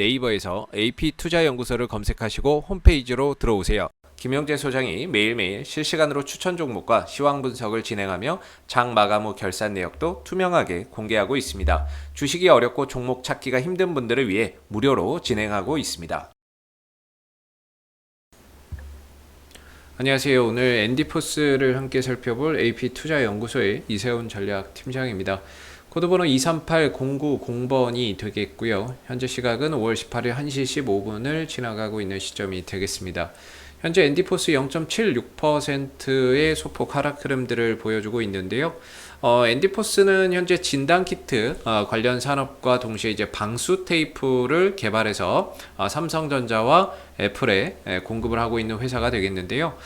네이버에서 AP투자연구소를 검색하시고 홈페이지로 들어오세요. 김영재 소장이 매일매일 실시간으로 추천 종목과 시황 분석을 진행하며 장 마감 후 결산 내역도 투명하게 공개하고 있습니다. 주식이 어렵고 종목 찾기가 힘든 분들을 위해 무료로 진행하고 있습니다. 안녕하세요. 오늘 엔디포스를 함께 살펴볼 AP투자연구소의 이세훈 전략팀장입니다. 코드번호 238090번이 되겠고요. 현재 시각은 5월 18일 1시 15분을 지나가고 있는 시점이 되겠습니다. 현재 엔디포스 0.76%의 소폭 하락 흐름들을 보여주고 있는데요. 엔디포스는 현재 진단키트 관련 산업과 동시에 이제 방수 테이프를 개발해서 삼성전자와 애플에 공급을 하고 있는 회사가 되겠는데요.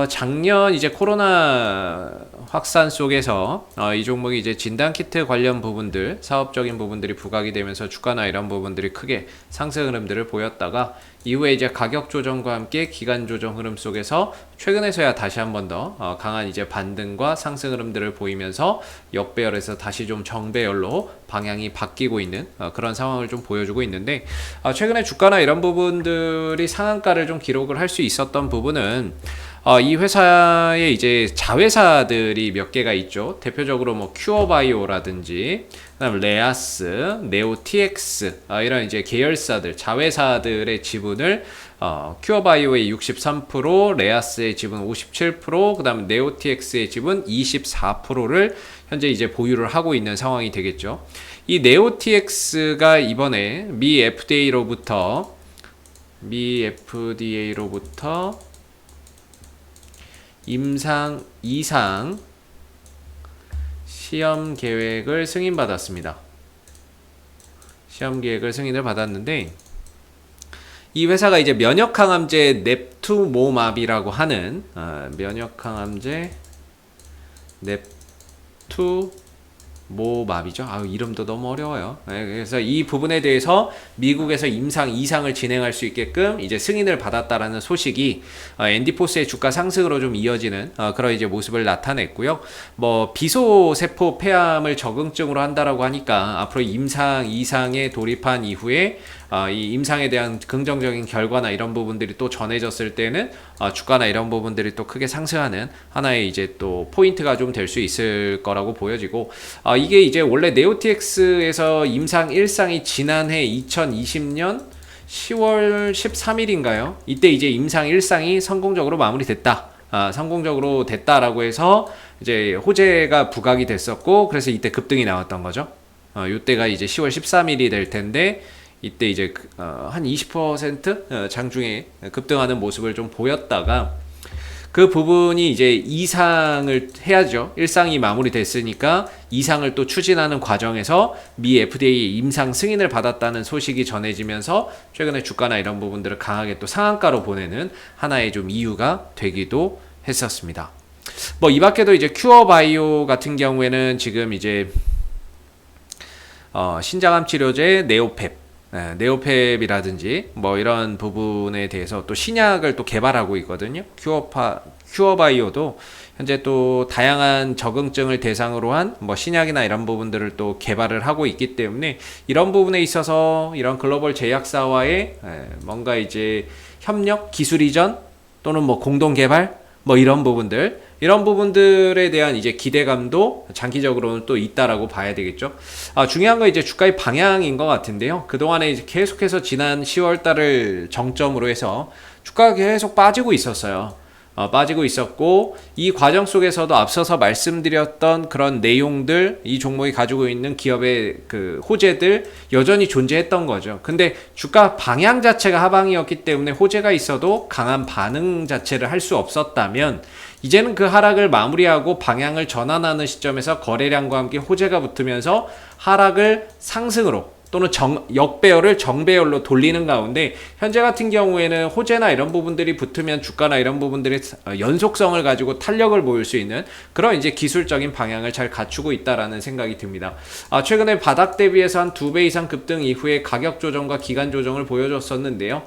작년 이제 코로나 확산 속에서 이 종목이 이제 진단키트 관련 부분들, 사업적인 부분들이 부각이 되면서 주가나 이런 부분들이 크게 상승 흐름들을 보였다가 이후에 이제 가격 조정과 함께 기간 조정 흐름 속에서 최근에서야 다시 한 번 더 강한 이제 반등과 상승 흐름들을 보이면서 역배열에서 다시 좀 정배열로 방향이 바뀌고 있는 그런 상황을 좀 보여주고 있는데, 최근에 주가나 이런 부분들이 상한가를 좀 기록을 할 수 있었던 부분은 이 회사의 이제 자회사들이 몇 개가 있죠. 대표적으로 뭐 큐어바이오라든지 그다음 레아스, 네오TX 이런 이제 계열사들, 자회사들의 지분을 큐어바이오의 63%, 레아스의 지분 57%, 그다음 네오TX의 지분 24%를 현재 이제 보유를 하고 있는 상황이 되겠죠. 이 네오TX가 이번에 미 FDA로부터 임상 이상 시험 계획을 승인받았습니다. 시험 계획을 승인을 받았는데, 이 회사가 이제 면역항암제 넵투모맙이라고 하는 면역항암제 넵투모맙이죠. 이름도 너무 어려워요. 그래서 이 부분에 대해서 미국에서 임상 2상을 진행할 수 있게끔 이제 승인을 받았다라는 소식이 엔디포스의 주가 상승으로 좀 이어지는 그런 이제 모습을 나타냈고요. 뭐 비소세포 폐암을 적응증으로 한다라고 하니까 앞으로 임상 2상에 돌입한 이후에 이 임상에 대한 긍정적인 결과나 이런 부분들이 또 전해졌을 때는 주가나 이런 부분들이 또 크게 상승하는 하나의 이제 또 포인트가 좀 될 수 있을 거라고 보여지고, 이게 이제 원래 네오TX에서 임상 1상이 지난해 2020년 10월 13일인가요? 이때 이제 임상 1상이 성공적으로 마무리됐다. 성공적으로 됐다라고 해서 이제 호재가 부각이 됐었고, 그래서 이때 급등이 나왔던 거죠. 이때가 이제 10월 13일이 될 텐데, 이때 이제 한 20% 장중에 급등하는 모습을 좀 보였다가, 그 부분이 이제 2상을 해야죠. 1상이 마무리됐으니까 2상을 또 추진하는 과정에서 미 FDA 임상 승인을 받았다는 소식이 전해지면서 최근에 주가나 이런 부분들을 강하게 또 상한가로 보내는 하나의 좀 이유가 되기도 했었습니다. 뭐 이 밖에도 이제 큐어바이오 같은 경우에는 지금 이제 신장암 치료제 네오펩이라든지 뭐 이런 부분에 대해서 또 신약을 또 개발하고 있거든요. 큐어바이오도 현재 또 다양한 적응증을 대상으로 한 뭐 신약이나 이런 부분들을 또 개발을 하고 있기 때문에, 이런 부분에 있어서 이런 글로벌 제약사와의 뭔가 이제 협력, 기술 이전 또는 뭐 공동 개발 뭐 이런 부분들에 대한 이제 기대감도 장기적으로는 또 있다라고 봐야 되겠죠. 중요한 건 이제 주가의 방향인 것 같은데요. 그동안에 이제 계속해서 지난 10월 달을 정점으로 해서 주가가 계속 빠지고 있었어요. 빠지고 있었고, 이 과정 속에서도 앞서서 말씀드렸던 그런 내용들, 이 종목이 가지고 있는 기업의 그 호재들 여전히 존재했던 거죠. 근데 주가 방향 자체가 하방이었기 때문에 호재가 있어도 강한 반응 자체를 할 수 없었다면, 이제는 그 하락을 마무리하고 방향을 전환하는 시점에서 거래량과 함께 호재가 붙으면서 하락을 상승으로 또는 역배열을 정배열로 돌리는 가운데, 현재 같은 경우에는 호재나 이런 부분들이 붙으면 주가나 이런 부분들이 연속성을 가지고 탄력을 보일 수 있는 그런 이제 기술적인 방향을 잘 갖추고 있다라는 생각이 듭니다. 최근에 바닥 대비해서 한 2배 이상 급등 이후에 가격 조정과 기간 조정을 보여줬었는데요.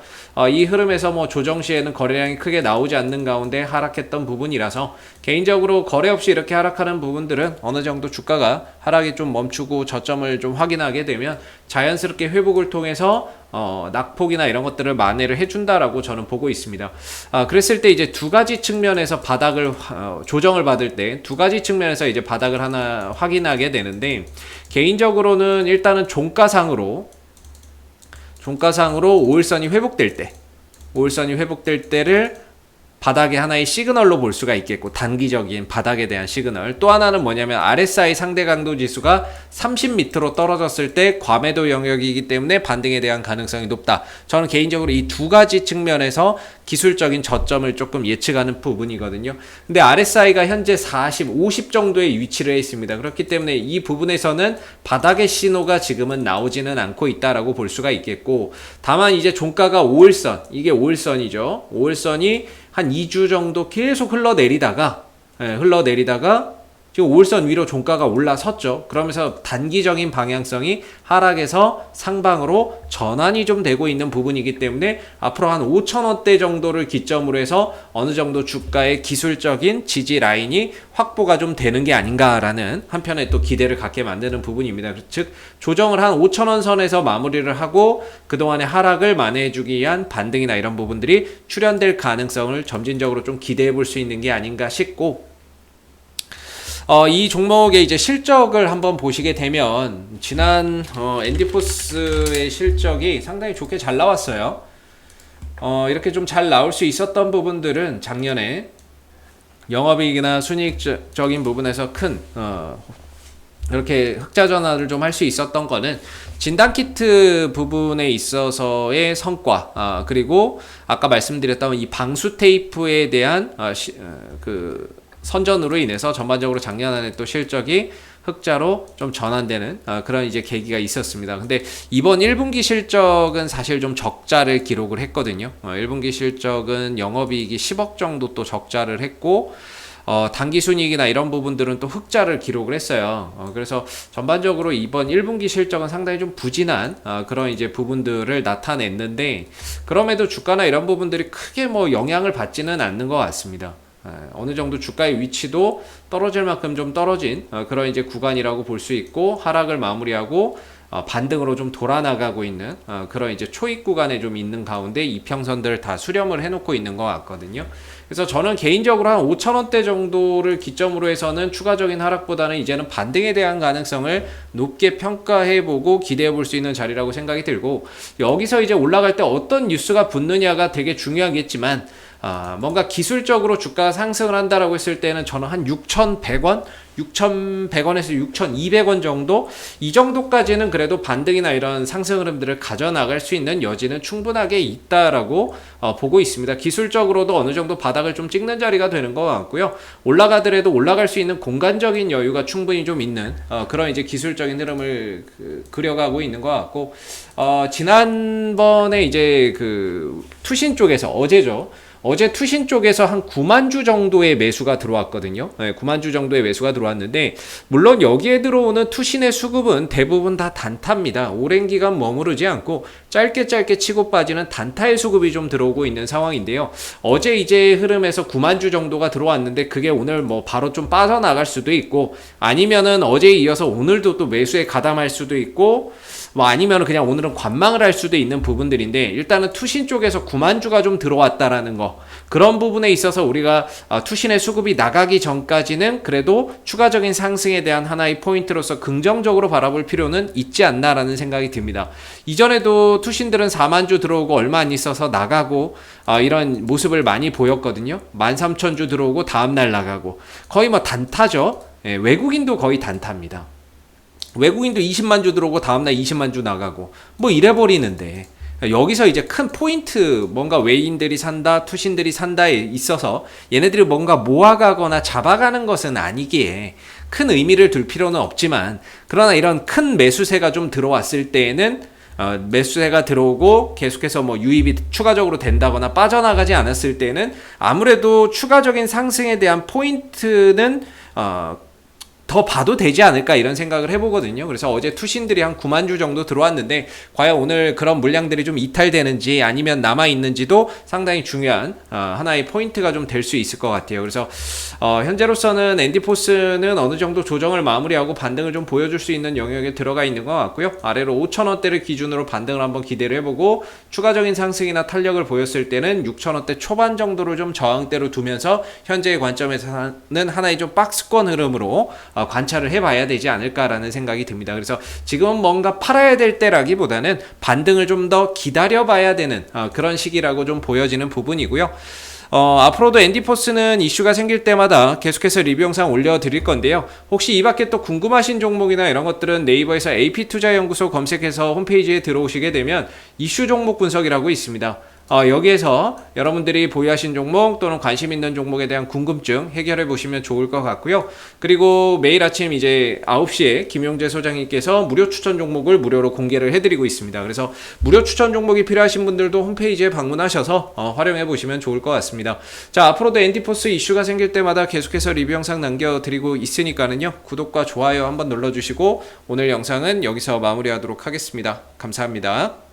이 흐름에서 뭐 조정 시에는 거래량이 크게 나오지 않는 가운데 하락했던 부분이라서, 개인적으로 거래 없이 이렇게 하락하는 부분들은 어느 정도 주가가 하락이 좀 멈추고 저점을 좀 확인하게 되면 자연스럽게 회복을 통해서 낙폭이나 이런 것들을 만회를 해준다라고 저는 보고 있습니다. 그랬을 때 이제 두 가지 측면에서 바닥을 조정을 받을 때 두 가지 측면에서 이제 바닥을 하나 확인하게 되는데, 개인적으로는 일단은 종가상으로 5일선이 회복될 때를 바닥의 하나의 시그널로 볼 수가 있겠고, 단기적인 바닥에 대한 시그널. 또 하나는 뭐냐면 RSI 상대 강도 지수가 30m로 떨어졌을 때 과매도 영역이기 때문에 반등에 대한 가능성이 높다. 저는 개인적으로 이 두 가지 측면에서 기술적인 저점을 조금 예측하는 부분이거든요. 근데 RSI가 현재 50 정도의 위치를 해 있습니다. 그렇기 때문에 이 부분에서는 바닥의 신호가 지금은 나오지는 않고 있다라고 볼 수가 있겠고, 다만 이제 종가가 5일선, 이게 5일선이죠. 5일선이 한 2주 정도 계속 흘러내리다가 지금 5일선 위로 종가가 올라섰죠. 그러면서 단기적인 방향성이 하락에서 상방으로 전환이 좀 되고 있는 부분이기 때문에 앞으로 한 5,000원대 정도를 기점으로 해서 어느 정도 주가의 기술적인 지지 라인이 확보가 좀 되는 게 아닌가라는 한편에 또 기대를 갖게 만드는 부분입니다. 즉 조정을 한 5,000원 선에서 마무리를 하고 그동안의 하락을 만회해주기 위한 반등이나 이런 부분들이 출현될 가능성을 점진적으로 좀 기대해 볼 수 있는 게 아닌가 싶고, 이 종목의 이제 실적을 한번 보시게 되면 지난 엔디포스의 실적이 상당히 좋게 잘 나왔어요. 이렇게 좀 잘 나올 수 있었던 부분들은 작년에 영업이익이나 순이익적인 부분에서 큰 이렇게 흑자 전환을 좀 할 수 있었던 거는 진단키트 부분에 있어서의 성과, 그리고 아까 말씀드렸던 이 방수 테이프에 대한 선전으로 인해서 전반적으로 작년 안에 또 실적이 흑자로 좀 전환되는 그런 이제 계기가 있었습니다. 근데 이번 1분기 실적은 사실 좀 적자를 기록을 했거든요. 1분기 실적은 영업이익이 10억 정도 또 적자를 했고, 당기순이익이나 이런 부분들은 또 흑자를 기록을 했어요. 그래서 전반적으로 이번 1분기 실적은 상당히 좀 부진한 그런 이제 부분들을 나타냈는데, 그럼에도 주가나 이런 부분들이 크게 뭐 영향을 받지는 않는 것 같습니다. 어느 정도 주가의 위치도 떨어질 만큼 좀 떨어진 그런 이제 구간이라고 볼 수 있고, 하락을 마무리하고 반등으로 좀 돌아나가고 있는 그런 이제 초입 구간에 좀 있는 가운데 이평선들을 다 수렴을 해놓고 있는 것 같거든요. 그래서 저는 개인적으로 한 5,000원대 정도를 기점으로 해서는 추가적인 하락보다는 이제는 반등에 대한 가능성을 높게 평가해보고 기대해볼 수 있는 자리라고 생각이 들고, 여기서 이제 올라갈 때 어떤 뉴스가 붙느냐가 되게 중요하겠지만, 뭔가 기술적으로 주가가 상승을 한다라고 했을 때는 저는 한 6,100원? 6,100원에서 6,200원 정도? 이 정도까지는 그래도 반등이나 이런 상승 흐름들을 가져나갈 수 있는 여지는 충분하게 있다라고 보고 있습니다. 기술적으로도 어느 정도 바닥을 좀 찍는 자리가 되는 것 같고요. 올라가더라도 올라갈 수 있는 공간적인 여유가 충분히 좀 있는 그런 이제 기술적인 흐름을 그려가고 있는 것 같고, 지난번에 이제 투신 쪽에서 어제 투신 쪽에서 한 9만 주 정도의 매수가 들어왔거든요. 9만 주 정도의 매수가 들어왔는데, 물론 여기에 들어오는 투신의 수급은 대부분 다 단타입니다. 오랜 기간 머무르지 않고 짧게 치고 빠지는 단타의 수급이 좀 들어오고 있는 상황인데요. 어제 이제 흐름에서 9만 주 정도가 들어왔는데, 그게 오늘 뭐 바로 좀 빠져나갈 수도 있고, 아니면은 어제에 이어서 오늘도 또 매수에 가담할 수도 있고, 뭐 아니면 그냥 오늘은 관망을 할 수도 있는 부분들인데, 일단은 투신 쪽에서 9만 주가 좀 들어왔다라는 거, 그런 부분에 있어서 우리가 투신의 수급이 나가기 전까지는 그래도 추가적인 상승에 대한 하나의 포인트로서 긍정적으로 바라볼 필요는 있지 않나라는 생각이 듭니다. 이전에도 투신들은 4만 주 들어오고 얼마 안 있어서 나가고 이런 모습을 많이 보였거든요. 13,000주 들어오고 다음날 나가고, 거의 뭐 단타죠. 외국인도 거의 단타입니다. 외국인도 20만 주 들어오고 다음날 20만 주 나가고 뭐 이래버리는데, 여기서 이제 큰 포인트, 뭔가 외인들이 산다, 투신들이 산다에 있어서 얘네들이 뭔가 모아가거나 잡아가는 것은 아니기에 큰 의미를 둘 필요는 없지만, 그러나 이런 큰 매수세가 좀 들어왔을 때에는 매수세가 들어오고 계속해서 뭐 유입이 추가적으로 된다거나 빠져나가지 않았을 때는 아무래도 추가적인 상승에 대한 포인트는 더 봐도 되지 않을까 이런 생각을 해보거든요. 그래서 어제 투신들이 한 9만 주 정도 들어왔는데 과연 오늘 그런 물량들이 좀 이탈되는지 아니면 남아있는지도 상당히 중요한 하나의 포인트가 좀 될 수 있을 것 같아요. 그래서 현재로서는 앤디포스는 어느 정도 조정을 마무리하고 반등을 좀 보여줄 수 있는 영역에 들어가 있는 것 같고요. 아래로 5,000원대를 기준으로 반등을 한번 기대를 해보고 추가적인 상승이나 탄력을 보였을 때는 6,000원대 초반 정도로 좀 저항대로 두면서 현재의 관점에서는 하나의 좀 박스권 흐름으로 관찰을 해봐야 되지 않을까라는 생각이 듭니다. 그래서 지금은 뭔가 팔아야 될 때라기보다는 반등을 좀 더 기다려봐야 되는 그런 시기라고 좀 보여지는 부분이고요. 앞으로도 앤디포스는 이슈가 생길 때마다 계속해서 리뷰 영상 올려드릴 건데요. 혹시 이 밖에 또 궁금하신 종목이나 이런 것들은 네이버에서 AP투자연구소 검색해서 홈페이지에 들어오시게 되면 이슈 종목 분석이라고 있습니다. 여기에서 여러분들이 보유하신 종목 또는 관심 있는 종목에 대한 궁금증 해결해 보시면 좋을 것 같고요. 그리고 매일 아침 이제 9시에 김용재 소장님께서 무료 추천 종목을 무료로 공개를 해드리고 있습니다. 그래서 무료 추천 종목이 필요하신 분들도 홈페이지에 방문하셔서 활용해 보시면 좋을 것 같습니다. 자, 앞으로도 앤디포스 이슈가 생길 때마다 계속해서 리뷰 영상 남겨드리고 있으니까는요. 구독과 좋아요 한번 눌러주시고 오늘 영상은 여기서 마무리하도록 하겠습니다. 감사합니다.